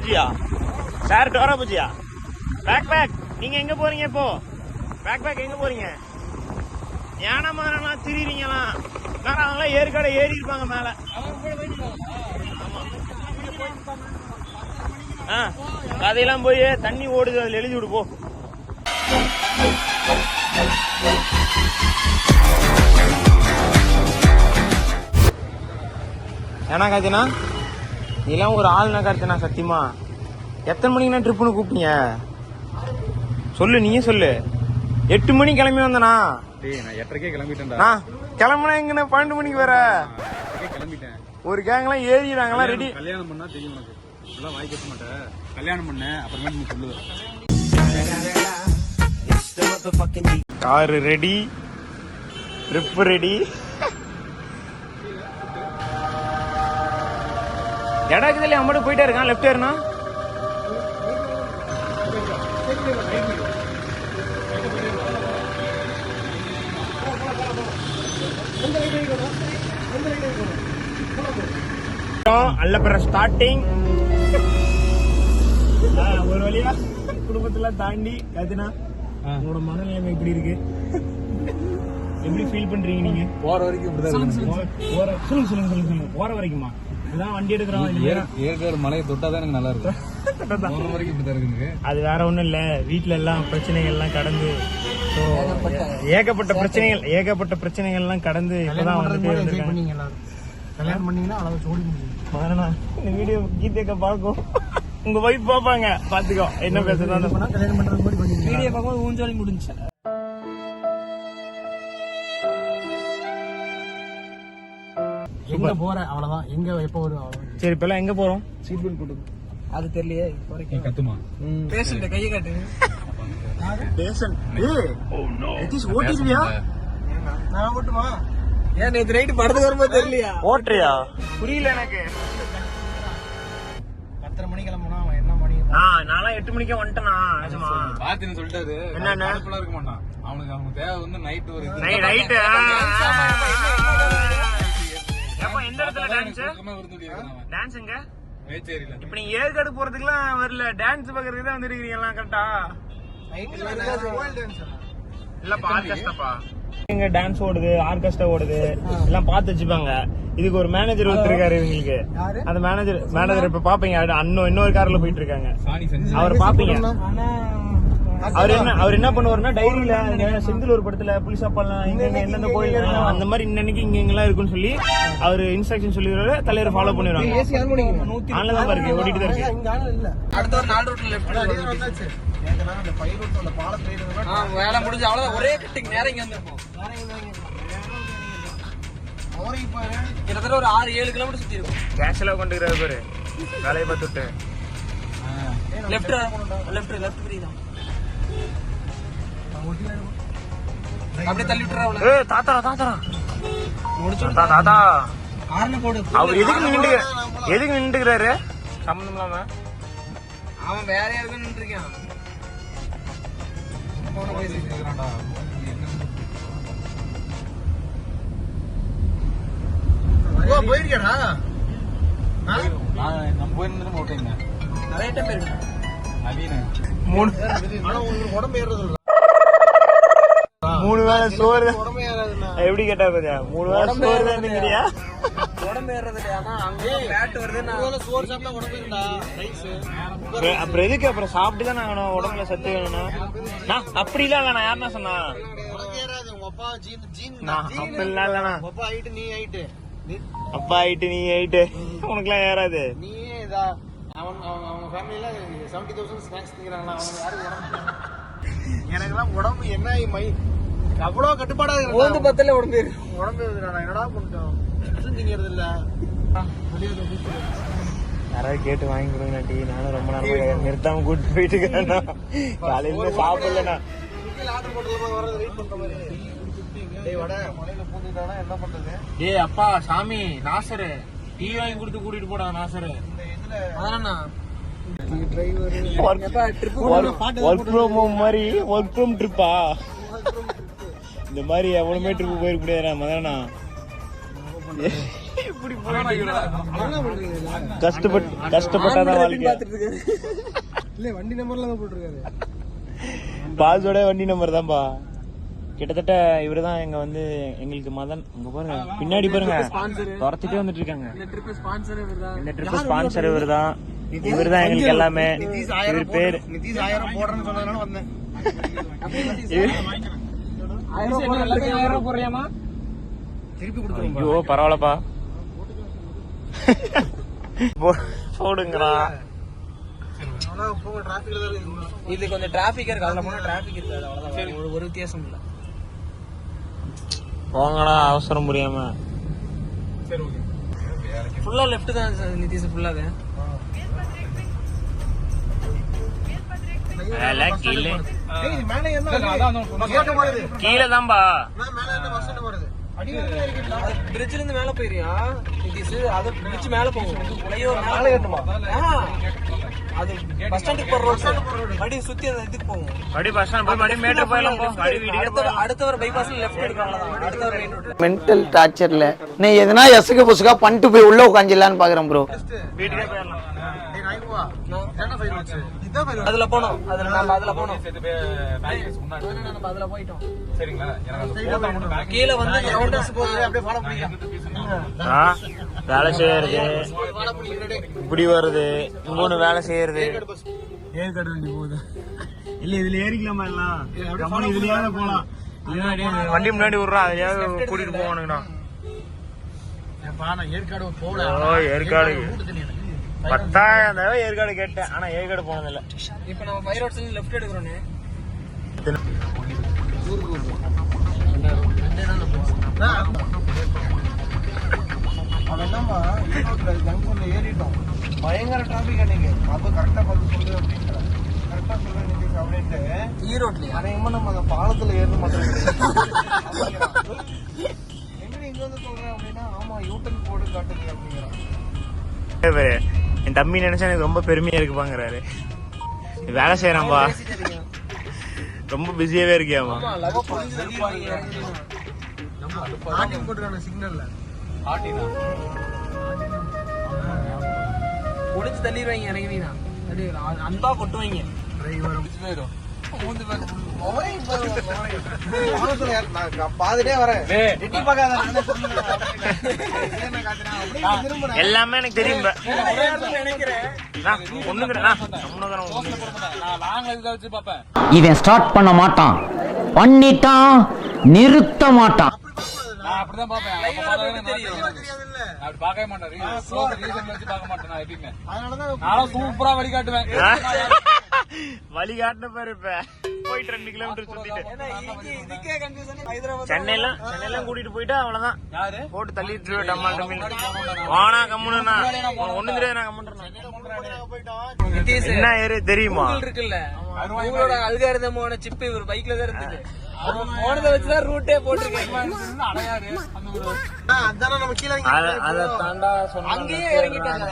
Bhujia sir Dora bhujia back நீங்க எங்க போறீங்க இப்போ? பேக் எங்க போறீங்க? யானை மாதிரிலாம் திரிறீங்களா? அவங்களாம் ஏற்காடு ஏறி இருப்பாங்க மேல. கதையெல்லாம் போய் தண்ணி ஓடுது, அதுல எழுதி விடு போ. ஏன்னா காத்தினா நீலாம் ஒரு ஆள்னா கார்த்தினா, சத்தியமா எத்தனை மணிக்குண்ணா ட்ரிப்புன்னு கூப்பிட்டீங்க? சொல்லு, நீயே சொல்லு. 8 மணிக்கு கிளம்பி வந்தனா? நான் 8:30 கிளம்பிட்டேன்டா. கிளம்புனா எங்கண்ணா 12 மணிக்கு வர? கிளம்பிட்டேன். ஒரு கேங்லாம் ஏறிடுறாங்களாம். ரெடி கல்யாணம் பண்ணா தெரியும் உனக்கு, எல்லாம் வாய் கேட்க மாட்டேன். கல்யாணம் பண்ண அப்புறமேட்டு நீ சொல்லுவேன். Car ready, trip ready. இடம் இருக்குதுல்ல, அம்மாட்டு போயிட்டே இருக்கான். லெஃப்ட் ஏறுனா அல்லப்புற ஸ்டார்டிங். ஒரு வழியா குடும்பத்துல தாண்டி கதினா, உங்களோட மனநிலைமை எப்படி இருக்கு? எப்படி ஃபீல் பண்றீங்க நீங்க? போற வரைக்கும் சொல்லுங்க. போற வரைக்குமா? இதான் வண்டி எடுக்கிறோம். ஏற்காடு மலையை தொட்டாதான் எனக்கு நல்லா இருக்கும். போற வரைக்கும் இப்படிதான் இருக்கு. அது வேற ஒண்ணும் இல்ல, வீட்டுல எல்லாம் பிரச்சனைகள் எல்லாம் கடந்து, ஏகப்பட்ட பிரச்சனைகள் எல்லாம் கடந்து இப்பதான் வந்து கல்யாணம் பண்ணீங்கன்னா அளவு சோடி முடியும். இந்த வீடியோ கீதேக்க பாக்கும், உங்க வைஃப் பாப்பாங்க, பாத்துக்கோ என்ன பேசுறது. கல்யாணம் பண்றது மாதிரி பண்ணி வீடியோ பார்க்கும்போது ஊஞ்சாலி முடிஞ்சு. எங்க போற அவ்வளவுதான், எங்க எப்ப வரும் அவ்வளவுதான். சரி, இப்ப எல்லாம் எங்க போறோம்? சீட் பெல்ட் போட்டு அது தெரியலையே. கத்துமா பேஷண்ட் கையை காட்டு. பேஷண்ட் ஓட்டிருவியா? நான் ஓட்டுமா? ஏன் நேற்று நைட்டு படத்துக்கு வரும்போது தெரியலையா? ஓட்டுறியா? புரியல எனக்கு. 10:30 மணிக்கு கிளம்புனா அவன் என்ன மணி? நான்லாம் 8 மணிக்கே வந்துட்டேனா? நிஜமா பாத்துன்னு சொல்லிட்டாரு. என்ன இருக்க மாட்டான் அவனுக்கு. அவங்க தேவை வந்து நைட் ஒரு நைட். எந்த இடத்துல டான்ஸ்? எங்க இப்ப நீங்க ஏற்காடு போறதுக்குலாம் வரல, டான்ஸ் பாக்குறதுக்கு தான் வந்துருக்கீங்களா? கரெக்டா? இல்லப்பா, ஆர்கெஸ்ட்ராப்பா. எங்க டான்ஸ் ஓடுது, ஆர்கெஸ்ட்ரா ஓடுது, எல்லாம் பாத்து வச்சுப்பாங்க. இதுக்கு ஒரு மேனேஜர் ஒருத்தருக்காரு இவங்களுக்கு. அந்த மேனேஜர் இப்ப பாப்பீங்க, இன்னொரு கார்ல போயிட்டு இருக்காங்க. அவர் பாப்பீங்க. அவர் என்ன பண்ணுவாருன்னா, டைரியில செந்திலூர் படத்துல புலிசாப்பாலாம் இங்க எந்தெந்த கோயில் அந்த மாதிரி இன்னைக்கு இங்க எங்கெல்லாம் இருக்குன்னு சொல்லி அவரு இன்ஸ்ட்ரக்ஷன் சொல்லிடுவாரு. தலைவர் ஃபாலோ பண்ணிடுவாங்க. ஆன்லைன் இருக்கு, ஓடிட்டு தான் இருக்கு. அடுத்த ஒரு 4 ரூட்ல லெஃப்ட் வேலை முடிஞ்சு அவ்வளவுதான். ஒரே கட்டிங் நேரம் இங்க வந்துருப்போம். கிட்டத்தட்ட ஒரு 6-7 கிலோமீட்டர் சுத்தி இருக்கும். கேஷ்ல கொண்டுக்கிறாரு பாரு, வேலையை பார்த்துட்டு. லெஃப்ட் பிரிதான் அப்படியே தள்ளி விட்டுறா. தாத்தா முடிச்சு தாத்தா. அவர் எதுக்கு நின்றுக்கிறாரு? சம்பந்தம் இல்லாம அவன் வேற யாருக்கும் நின்று இருக்கான். போயிருக்கா? நம்ம போயிருந்தோம். ஓகேங்க, நிறைய டைம் இருக்கு. உடம்பு ஏறது 3 வேளை சோறு எப்படி கேட்டா? 3 வேளை சோறு தான்ங்கிறியா? உடம்பு ஏறது அப்புறம் எதுக்கு? அப்புறம் சாப்பிட்டு தானே ஆகணும், உடம்புல சத்து வேணும்னா. அப்படி இல்ல, நான் யாருன்னா சொன்னா? அப்படி இல்ல, அப்பா ஆயிட்டு நீ ஆயிட்டு உனக்கு எல்லாம் ஏறாது. எனக்கெல்லாம் உடம்பு என்ன அவ்வளவு கட்டுப்பாடா இருக்கு. 10 உடம்பு என்னடா பண்ணிட்டோம் இல்ல. யாராவது கேட்டு வாங்கி கொடுங்க டீ. நானும் ரொம்ப நேரம் நிறுத்தாம கூட்டு போயிட்டு இருக்கேன். காலையில சாப்பிடலண்ணா. என்ன பண்றது? ஏய் அப்பா சாமி, நாசரு டீ வாங்கி கொடுத்து கூட்டிட்டு போடா. நாசரு ஒர்க் ஃப்ரம் ட்ரிப்பா? இந்த மாதிரி எவ்வளவுமே ட்ரிப் போயிருக்க முடியாதுண்ணா. மதனா இப்படி கஷ்டப்பட்டாதான் வாழ்க்கை. இல்ல வண்டி நம்பர்ல தான் போட்டுருக்காரு. பாஸோட வண்டி நம்பர் தான்ப்பா. கிட்டத்தட்ட இவருதான் எங்க வந்து எங்களுக்கு மதன். அங்க பாருங்க பின்னாடி பாருங்க துரத்திட்டே வந்துட்டு இருக்காங்க. இந்த ட்ரிப் ஸ்பான்சர் இவர்தான். இவர்தான் எங்களுக்கு எல்லாமே. இவர் பேர் நிதிஷ் 1000 போடுறேன்னு சொன்னதுனால வந்தேன். திருப்பி கொடுத்துருவோம். ஐயோ பரவாயில்லப்பா. போடுங்களா. இது கொஞ்சம் டிராபிக் இருக்கு. அதுல போனா டிராபிக் இருக்காது. அவ்வளவுதான். ஒரு வித்தியாசம் இல்ல. போங்கடா அவசரம் புரியாம. ஃபுல்லா லெஃப்ட் தான் நிதிஷ். ஃபுல்லாவே கீழே தான்பா. பிரிட்ஜ்ல இருந்து மேல போயிரியா நிதிஷ்? அது பிரிட்ஜ் மேல போகும். அது பஸ் ஸ்டாண்டுக்கு போற ரோட். மறுபடியும் சுத்தி அந்த இதுக்கு போகும். மறுபடியும் பஸ் ஸ்டாண்ட் போய் மறுபடியும் மேட்டர் போயிடலாம். போ அடுத்த ஒரு பைபாஸ்ல லெஃப்ட் எடுக்கலாம். அடுத்த ஒரு மெயின் ரோட். மென்டல் டார்ச்சர்ல நீ எதனா எசுக்கு புசுக்கா பண்ணிட்டு போய் உள்ள உட்காந்துலான்னு பாக்குறேன் ப்ரோ. வீட்டுக்கே போயிடலாம். அதுல போனோம். அதுல போனோம். நம்ம அதுல போயிட்டோம். கீழே வந்து ரவுண்டர்ஸ் போகுது. அப்படியே ஃபாலோ பண்ணிக்கலாம். வேலை செய்யறது இப்படி வருது. இன்னொன்னு வேலை செய்யறது. ஏற்காடு வண்டி போகுது. இல்ல இதுல ஏறிக்கலாமா? எல்லாம் இதுலயாவது போலாம். வண்டி முன்னாடி விடுறா. அதையாவது கூட்டிட்டு போவானுங்கண்ணா. ஏற்காடு போல. ஏற்காடு 10,000 தடவை ஏற்காடு கேட்டேன். ஆனா ஏற்காடு போனதில்ல. இப்ப நம்ம பை ரோட்ஸ்ல லெஃப்ட் எடுக்கிறோம். பயங்கர டிராபிக் அன்னைக்கு. அப்ப கரெக்டா பார்த்து சொல்லு அப்படின்ற. கரெக்டா சொல்ல அப்படின்ட்டு ஈரோட்லயே அநேகமா நம்ம அந்த பாலத்துல ஏறணும் மாட்டோம். எங்க இங்க வந்து சொல்றேன் அப்படின்னா ஆமா யூட்டன் போர்டு காட்டுது அப்படிங்கிறான். என் தம்பி நினைச்சா எனக்கு ரொம்ப பெருமையா இருக்குப்பாங்கிறாரு. வேலை செய்யறான்பா. ரொம்ப பிஸியாவே இருக்கியாமா? சிக்னல்ல பொடிச்சு தள்ளிடுவாங்க. இறங்கினா அன்பா கொட்டுவாங்க. பாத்துட்டே வரேன். எல்லாமே எனக்கு தெரியும். இவன் ஸ்டார்ட் பண்ண மாட்டான், பண்ணிட்டான் நிறுத்த மாட்டான். அப்படிதான் பாப்பேன். பார்க்கவே மாட்டேன். சூப்பரா வழிகாட்டுவேன். வழிகாட்டின பாரு. இப்ப போயிட்டு 2 கிலோமீட்டர் சுத்திட்டு சென்னையெல்லாம் கூட்டிட்டு போயிட்டா அவ்வளவுதான். போட்டு தள்ளிட்டு வானா கம்முனா ஒண்ணு தெரியாது. நான் கம்முன்றேன். என்ன ஏறு தெரியுமா? இருக்குல்ல உங்களோட அல்காரிதமோட சிப் இவர் பைக்ல தான் இருந்தது. போனதை வச்சுதான் ரூட்டே போட்டிருக்கேன். அங்கேயே இறங்கிட்டாங்க.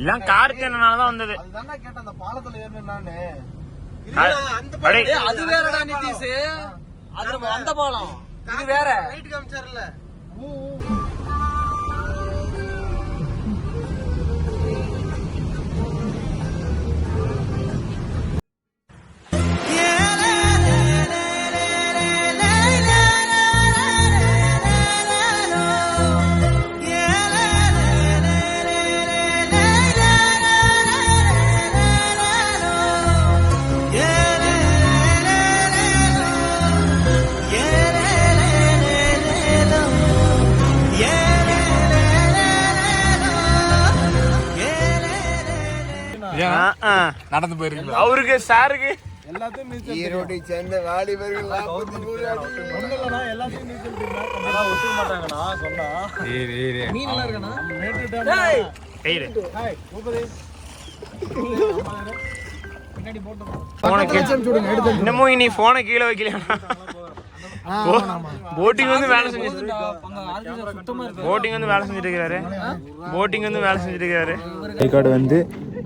எல்லாம் காருக்கு என்னனாலதான் வந்தது. அது வேறடா நிதிஷ். அது அந்த பாலம் இது வேற. நடந்து போயிருக்கு அவருக்கு சாருக்கு ஈரோட்டை சேர்ந்த வாலிபர்கள் இன்னமும் இனி போனை கீழே வைக்கலையா? போட்டிங் வந்து வேலை செஞ்சுட்டு இருக்காரு. ஏற்காடு வந்து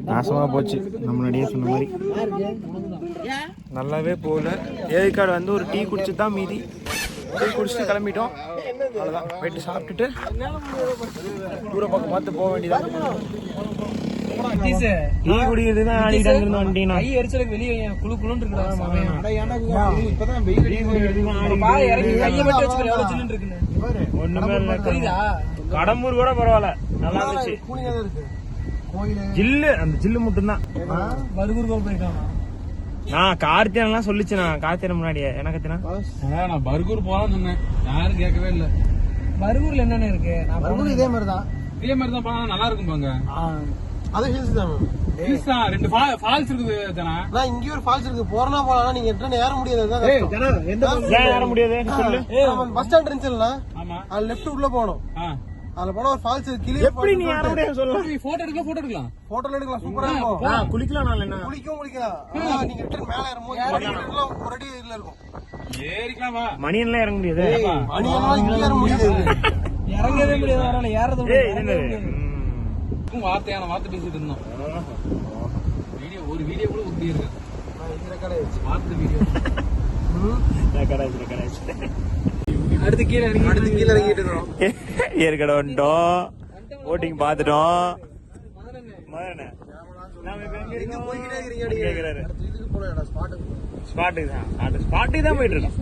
நாசமா போச்சு. நம்ம முன்னாடியே சொன்ன மாதிரி நல்லாவே போகல. ஏற்காடு வந்து ஒரு டீ குடிச்சு தான் மீதி. டீ குடிச்சிட்டு கிளம்பிட்டோம். அவ்வளோதான், போயிட்டு சாப்பிட்டுட்டு தூர பக்கம் பார்த்து போக வேண்டியதான். டீ குடிக்கிறது தான் நாளைக்கு அங்கிருந்து வந்துட்டீங்கன்னா எரிச்சலுக்கு வெளியே குழு குழுன்னு இருக்குடா இப்பதான் ஒண்ணுமே இல்ல. கடம்பூர் கூட பரவாயில்ல, நல்லா இருந்துச்சு. ஜில்லு, அந்த ஜில்லு மட்டும் தான். பர்கூர் போயிருக்காங்க. நான் கார்த்தியெல்லாம் சொல்லிச்சு, நான் கார்த்தியன் முன்னாடியே எனக்கு நான் பர்கூர் போலான்னு சொன்னேன், யாரும் கேட்கவே இல்ல. பர்கூர்ல என்னென்ன இருக்கு? பர்கூர் இதே மாதிரி தான் போனா நல்லா இருக்கும் பாங்க. அது ஹில்ஸ் தான். ஹில்ஸ் தான், 2 ஃபால்ஸ் இருக்குது தானா. நான் இங்க ஒரு ஃபால்ஸ் இருக்கு, போறனா போலாம். நீங்க எத்தனை ஏற முடியாது. ஏற முடியாது சொல்லு. பஸ் ஸ்டாண்ட் இருந்துச்சுல்ல, ஆமா, அது லெஃப்ட் உள்ள போகணும். அதுல போனா ஒரு ஃபால்ஸ் கிளியர். எப்படி நீ யார முடியாது சொல்லு. போட்டோ எடுக்கலாம் போட்டோ எடுக்கலாம், சூப்பரா இருக்கும். குளிக்கலாம், நாள் என்ன குளிக்கலாம். நீங்க ரிட்டர்ன் மேல ஏறும்போது ஒரு அடி இதுல இருக்கும். ஏறிக்கலாம் வா. மணியெல்லாம் இறங்க முடியாது. மணியெல்லாம் இங்க ஏற முடியாது, இறங்கவே முடியாது. வரல ஏறது வார்த்தையான வார்த்தை பேசிட்டு இருந்தோம். ஒரு வீடியோ கூட உருட்டி இருக்கு. வார்த்தை வீடியோ. அடுத்து கீழே இறங்கிட்டு இருக்கோம். ஏற்கனவே வந்துட்டோம், போட்டிங் பாத்துட்டோம். ஸ்பாட்டுக்கு தான் போயிட்டு இருக்கோம்.